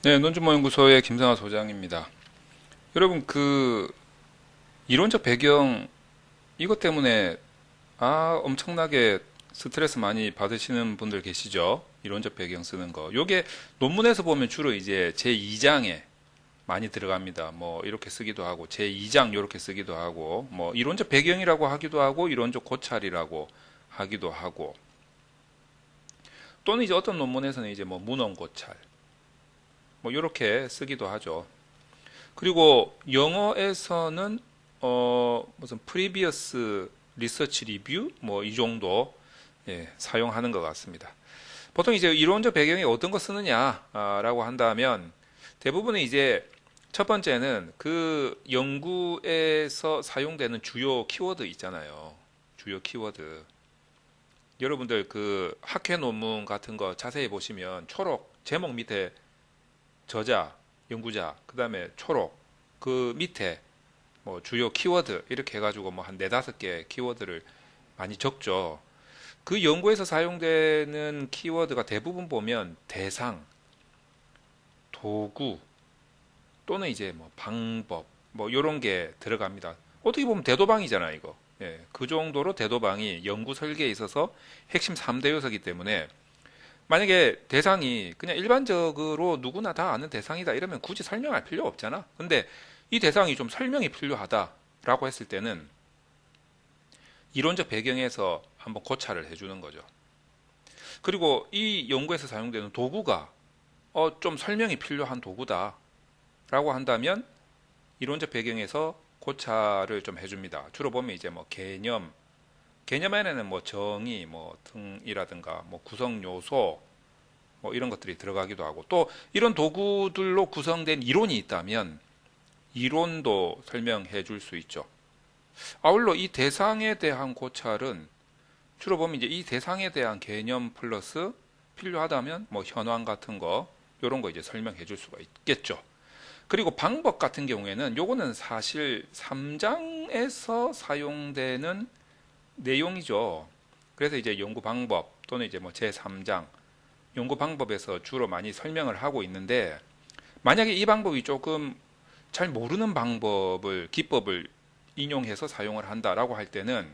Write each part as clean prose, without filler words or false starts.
네, 논주모연구소의 김성하 소장입니다. 여러분, 이론적 배경, 이것 때문에, 엄청나게 스트레스 많이 받으시는 분들 계시죠? 이론적 배경 쓰는 거. 요게 논문에서 보면 주로 이제 제2장에 많이 들어갑니다. 뭐, 이렇게 쓰기도 하고, 제2장 이렇게 쓰기도 하고, 뭐, 이론적 배경이라고 하기도 하고, 이론적 고찰이라고 하기도 하고, 또는 이제 어떤 논문에서는 이제 뭐, 문헌 고찰, 뭐, 이렇게 쓰기도 하죠. 그리고 영어에서는 무슨 previous research review 뭐 이 정도 사용하는 것 같습니다. 보통 이제 이론적 배경에 어떤 거 쓰느냐라고 한다면 대부분은 이제 첫 번째는 그 연구에서 사용되는 주요 키워드 있잖아요. 주요 키워드. 여러분들 그 학회 논문 같은 거 자세히 보시면 초록 제목 밑에 저자, 연구자, 그 다음에 초록, 그 밑에 뭐 주요 키워드 이렇게 해가지고 뭐 한 네다섯 개 키워드를 많이 적죠. 그 연구에서 사용되는 키워드가 대부분 보면 대상, 도구 또는 이제 뭐 방법 뭐 이런 게 들어갑니다. 어떻게 보면 대도방이잖아 이거. 그 정도로 대도방이 연구 설계에 있어서 핵심 3대 요소이기 때문에 만약에 대상이 그냥 일반적으로 누구나 다 아는 대상이다 이러면 굳이 설명할 필요 없잖아. 근데 이 대상이 좀 설명이 필요하다라고 했을 때는 이론적 배경에서 한번 고찰을 해주는 거죠. 그리고 이 연구에서 사용되는 도구가 좀 설명이 필요한 도구다라고 한다면 이론적 배경에서 고찰을 좀 해줍니다. 주로 보면 이제 뭐 개념에는 뭐 정의, 뭐 등이라든가 뭐 구성 요소, 뭐 이런 것들이 들어가기도 하고 또 이런 도구들로 구성된 이론이 있다면 이론도 설명해 줄 수 있죠. 아울러 이 대상에 대한 고찰은 주로 보면 이제 이 대상에 대한 개념 플러스 필요하다면 뭐 현황 같은 거 이런 거 이제 설명해 줄 수가 있겠죠. 그리고 방법 같은 경우에는 요거는 사실 3장에서 사용되는 내용이죠. 그래서 이제 연구 방법 또는 이제 뭐 제3장 연구 방법에서 주로 많이 설명을 하고 있는데 만약에 이 방법이 조금 잘 모르는 기법을 인용해서 사용을 한다라고 할 때는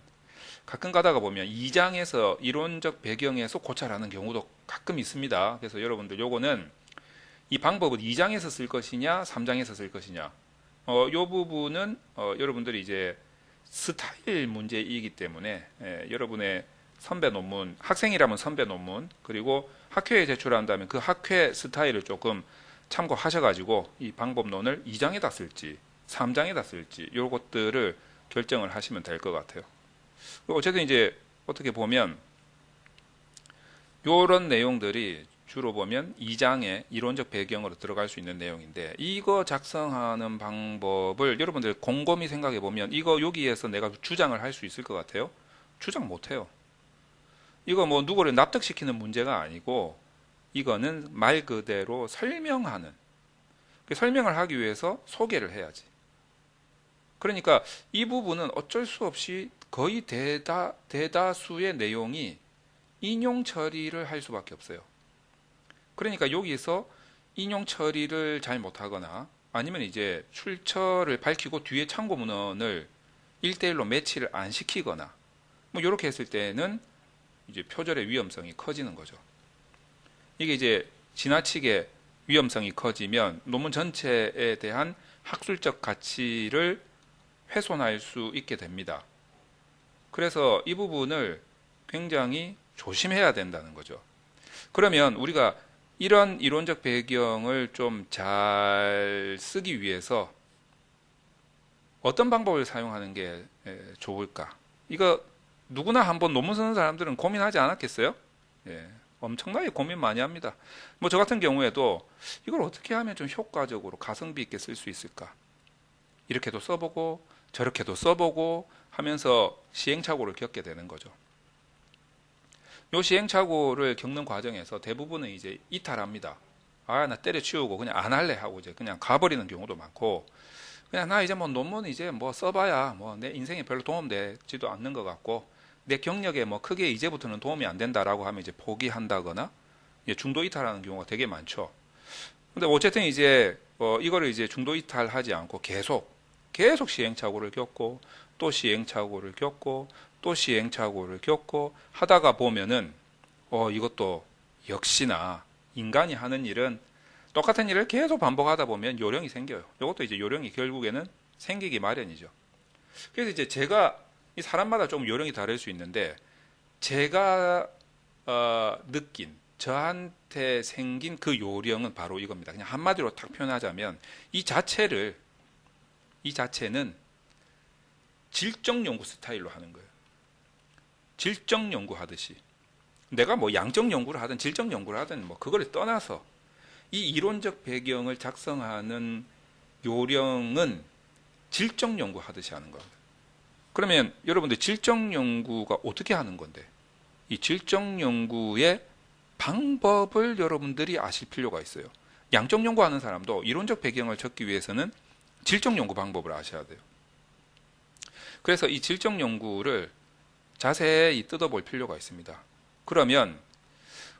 가끔 가다가 보면 2장에서 이론적 배경에서 고찰하는 경우도 가끔 있습니다. 그래서 여러분들 요거는 이 방법을 2장에서 쓸 것이냐, 3장에서 쓸 것이냐. 요 부분은 여러분들이 이제 스타일 문제이기 때문에 여러분의 선배 논문, 학생이라면 선배 논문, 그리고 학회에 제출한다면 그 학회 스타일을 조금 참고하셔가지고 이 방법론을 2장에다 쓸지, 3장에다 쓸지, 요것들을 결정을 하시면 될 것 같아요. 어쨌든 이제 어떻게 보면 요런 내용들이 주로 보면 2장의 이론적 배경으로 들어갈 수 있는 내용인데 이거 작성하는 방법을 여러분들 곰곰이 생각해 보면 이거 여기에서 내가 주장을 할 수 있을 것 같아요? 주장 못 해요. 이거 뭐 누구를 납득시키는 문제가 아니고 이거는 말 그대로 설명하는 설명을 하기 위해서 소개를 해야지. 그러니까 이 부분은 어쩔 수 없이 거의 대다수의 내용이 인용 처리를 할 수밖에 없어요. 그러니까 여기서 인용 처리를 잘 못하거나 아니면 이제 출처를 밝히고 뒤에 참고 문헌을 1대1로 매치를 안 시키거나 뭐 이렇게 했을 때는 이제 표절의 위험성이 커지는 거죠. 이게 이제 지나치게 위험성이 커지면 논문 전체에 대한 학술적 가치를 훼손할 수 있게 됩니다. 그래서 이 부분을 굉장히 조심해야 된다는 거죠. 그러면 우리가 이런 이론적 배경을 좀 잘 쓰기 위해서 어떤 방법을 사용하는 게 좋을까? 이거 누구나 한번 논문 쓰는 사람들은 고민하지 않았겠어요? 예, 엄청나게 고민 많이 합니다. 뭐 저 같은 경우에도 이걸 어떻게 하면 좀 효과적으로 가성비 있게 쓸 수 있을까? 이렇게도 써보고 저렇게도 써보고 하면서 시행착오를 겪게 되는 거죠. 요 시행착오를 겪는 과정에서 대부분은 이제 이탈합니다. 나 때려치우고 그냥 안 할래 하고 이제 그냥 가버리는 경우도 많고 그냥 나 이제 뭐 논문 이제 뭐 써봐야 뭐 내 인생에 별로 도움되지도 않는 것 같고 내 경력에 뭐 크게 이제부터는 도움이 안 된다라고 하면 이제 포기한다거나 중도 이탈하는 경우가 되게 많죠. 근데 어쨌든 이제 이거를 이제 중도 이탈하지 않고 계속 시행착오를 겪고 또 시행착오를 겪고 또 시행착오를 겪고 하다가 보면은 이것도 역시나 인간이 하는 일은 똑같은 일을 계속 반복하다 보면 요령이 생겨요. 이것도 이제 요령이 결국에는 생기기 마련이죠. 그래서 이제 제가 이 사람마다 좀 요령이 다를 수 있는데 제가 느낀 저한테 생긴 그 요령은 바로 이겁니다. 그냥 한마디로 딱 표현하자면 이 자체는 질적 연구 스타일로 하는 거예요. 질적 연구하듯이 내가 뭐 양적 연구를 하든 질적 연구를 하든 뭐 그거를 떠나서 이 이론적 배경을 작성하는 요령은 질적 연구하듯이 하는 겁니다. 그러면 여러분들 질적 연구가 어떻게 하는 건데 이 질적 연구의 방법을 여러분들이 아실 필요가 있어요. 양적 연구하는 사람도 이론적 배경을 적기 위해서는 질적 연구 방법을 아셔야 돼요. 그래서 이 질적 연구를 자세히 뜯어볼 필요가 있습니다. 그러면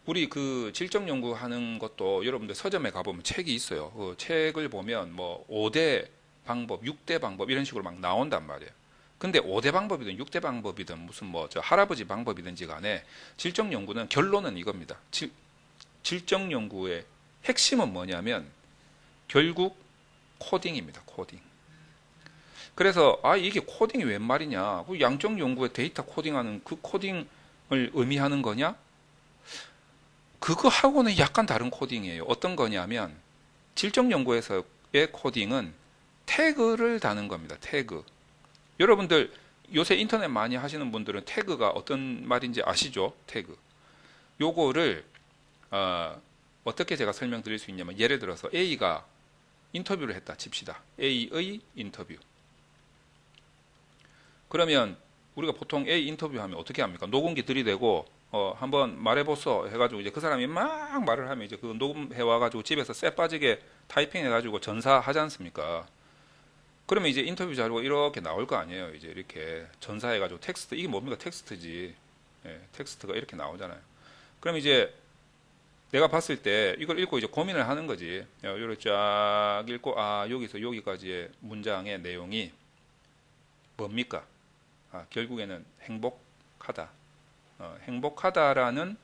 우리 그 질적 연구하는 것도 여러분들 서점에 가보면 책이 있어요. 그 책을 보면 뭐 5대 방법, 6대 방법 이런 식으로 막 나온단 말이에요. 근데 5대 방법이든 6대 방법이든 무슨 뭐 저 할아버지 방법이든지 간에 질적 연구는 결론은 이겁니다. 질적 연구의 핵심은 뭐냐면 결국 코딩입니다. 코딩. 그래서 이게 코딩이 웬 말이냐? 그 양적 연구의 데이터 코딩하는 그 코딩을 의미하는 거냐? 그거하고는 약간 다른 코딩이에요. 어떤 거냐면 질적 연구에서의 코딩은 태그를 다는 겁니다. 태그. 여러분들 요새 인터넷 많이 하시는 분들은 태그가 어떤 말인지 아시죠? 태그. 요거를 어떻게 제가 설명드릴 수 있냐면 예를 들어서 A가 인터뷰를 했다 칩시다. A의 인터뷰. 그러면 우리가 보통 A 인터뷰하면 어떻게 합니까? 녹음기 들이대고 한번 말해보소 해가지고 이제 그 사람이 막 말을 하면 이제 그 녹음해와가지고 집에서 쎄 빠지게 타이핑해가지고 전사하지 않습니까? 그러면 이제 인터뷰 자료가 이렇게 나올 거 아니에요. 이제 이렇게 전사해가지고 텍스트, 이게 뭡니까? 텍스트지. 예, 텍스트가 이렇게 나오잖아요. 그럼 이제 내가 봤을 때 이걸 읽고 이제 고민을 하는 거지. 이렇게 쫙 읽고, 여기서 여기까지의 문장의 내용이 뭡니까? 결국에는 행복하다. 행복하다라는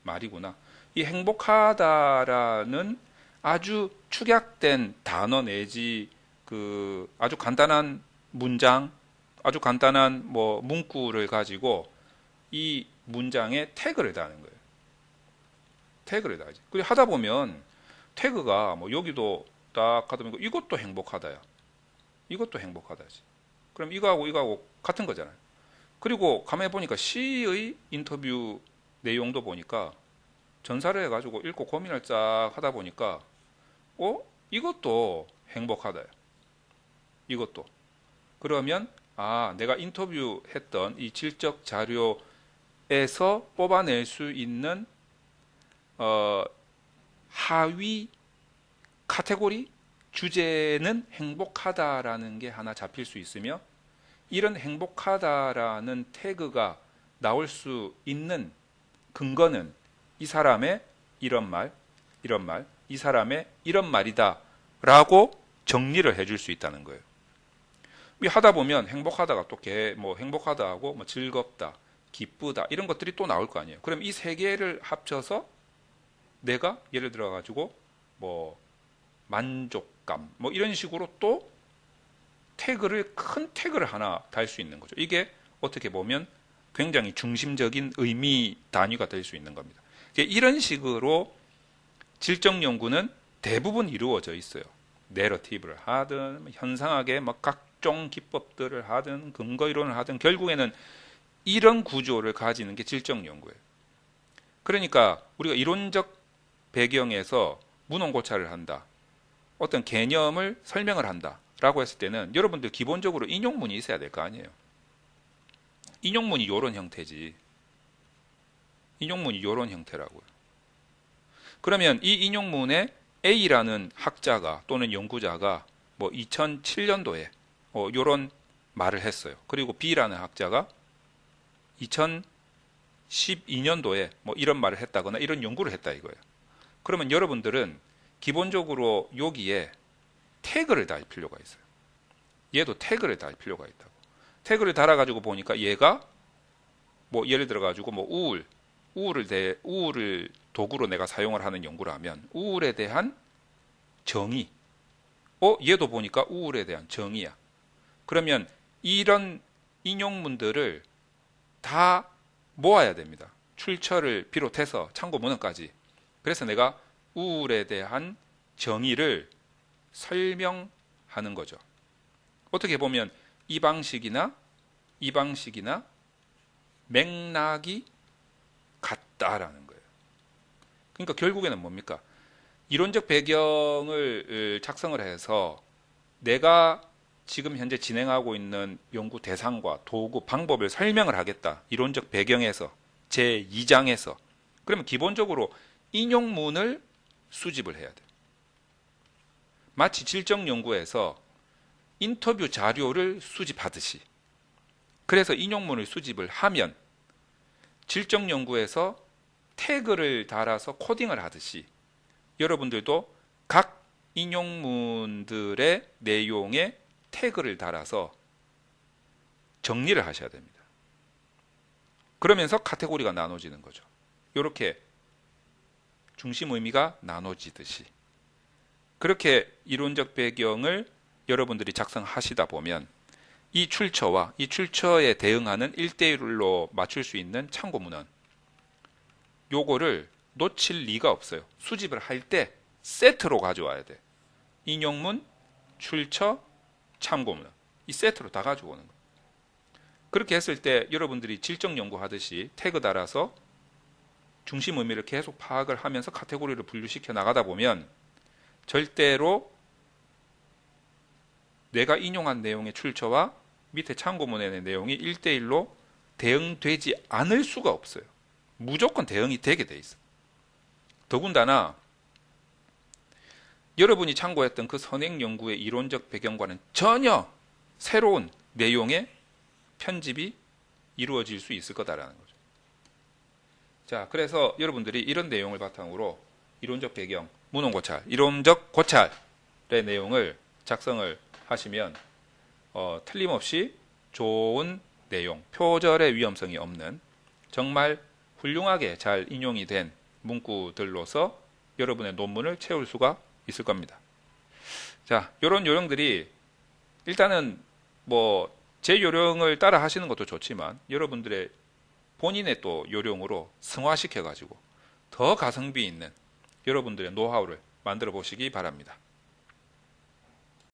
말이구나. 이 행복하다라는 아주 축약된 단어 내지 그 아주 간단한 문장, 아주 간단한 뭐 문구를 가지고 이 문장에 태그를 다는 거예요. 태그를 다지. 그리고 하다 보면 태그가 뭐 여기도 딱 하다 보면 이것도 행복하다야. 이것도 행복하다지. 그럼 이거하고 같은 거잖아요. 그리고 가만히 보니까 C의 인터뷰 내용도 보니까 전사를 해가지고 읽고 고민을 쫙 하다 보니까 이것도 행복하다요. 이것도. 그러면 내가 인터뷰했던 이 질적 자료에서 뽑아낼 수 있는 하위 카테고리 주제는 행복하다라는 게 하나 잡힐 수 있으며 이런 행복하다라는 태그가 나올 수 있는 근거는 이 사람의 이런 말, 이 사람의 이런 말이다 라고 정리를 해줄 수 있다는 거예요. 하다 보면 행복하다가 또 뭐 행복하다하고 뭐 즐겁다, 기쁘다 이런 것들이 또 나올 거 아니에요. 그럼 이 세 개를 합쳐서 내가 예를 들어 가지고 뭐 만족감 뭐 이런 식으로 또 큰 태그를 하나 달 수 있는 거죠. 이게 어떻게 보면 굉장히 중심적인 의미 단위가 될 수 있는 겁니다. 이런 식으로 질적 연구는 대부분 이루어져 있어요. 내러티브를 하든 현상학의 뭐 각종 기법들을 하든 근거 이론을 하든 결국에는 이런 구조를 가지는 게 질적 연구예요. 그러니까 우리가 이론적 배경에서 문헌고찰을 한다. 어떤 개념을 설명을 한다. 라고 했을 때는 여러분들 기본적으로 인용문이 있어야 될 거 아니에요. 인용문이 이런 형태지. 인용문이 이런 형태라고요. 그러면 이 인용문에 A라는 학자가 또는 연구자가 뭐 2007년도에 이런 말을 했어요. 그리고 B라는 학자가 2012년도에 뭐 이런 말을 했다거나 이런 연구를 했다 이거예요. 그러면 여러분들은 기본적으로 여기에 태그를 달 필요가 있어요. 얘도 태그를 달 필요가 있다고. 태그를 달아가지고 보니까 얘가 뭐 예를 들어가지고 뭐 우울을 도구로 내가 사용을 하는 연구를 하면 우울에 대한 정의. 얘도 보니까 우울에 대한 정의야. 그러면 이런 인용문들을 다 모아야 됩니다. 출처를 비롯해서 참고문헌까지. 그래서 내가 우울에 대한 정의를 설명하는 거죠. 어떻게 보면 이 방식이나 맥락이 같다라는 거예요. 그러니까 결국에는 뭡니까? 이론적 배경을 작성을 해서 내가 지금 현재 진행하고 있는 연구 대상과 도구, 방법을 설명을 하겠다. 이론적 배경에서, 제2장에서. 그러면 기본적으로 인용문을 수집을 해야 돼. 마치 질적 연구에서 인터뷰 자료를 수집하듯이. 그래서 인용문을 수집을 하면 질적 연구에서 태그를 달아서 코딩을 하듯이 여러분들도 각 인용문들의 내용에 태그를 달아서 정리를 하셔야 됩니다. 그러면서 카테고리가 나눠지는 거죠. 이렇게 중심 의미가 나눠지듯이. 그렇게 이론적 배경을 여러분들이 작성하시다 보면 이 출처와 이 출처에 대응하는 1대1로 맞출 수 있는 참고문헌, 요거를 놓칠 리가 없어요. 수집을 할 때 세트로 가져와야 돼. 인용문, 출처, 참고문헌. 이 세트로 다 가져오는 거예요. 그렇게 했을 때 여러분들이 질적 연구하듯이 태그 달아서 중심 의미를 계속 파악을 하면서 카테고리를 분류시켜 나가다 보면 절대로 내가 인용한 내용의 출처와 밑에 참고문헌의 내용이 1대1로 대응되지 않을 수가 없어요. 무조건 대응이 되게 돼 있어요. 더군다나 여러분이 참고했던 그 선행 연구의 이론적 배경과는 전혀 새로운 내용의 편집이 이루어질 수 있을 거다라는 거죠. 자, 그래서 여러분들이 이런 내용을 바탕으로 이론적 배경, 문헌 고찰, 이론적 고찰의 내용을 작성을 하시면 틀림없이 좋은 내용, 표절의 위험성이 없는 정말 훌륭하게 잘 인용이 된 문구들로서 여러분의 논문을 채울 수가 있을 겁니다. 자, 이런 요령들이 일단은 뭐 제 요령을 따라 하시는 것도 좋지만 여러분들의 본인의 또 요령으로 승화시켜 가지고 더 가성비 있는 여러분들의 노하우를 만들어 보시기 바랍니다.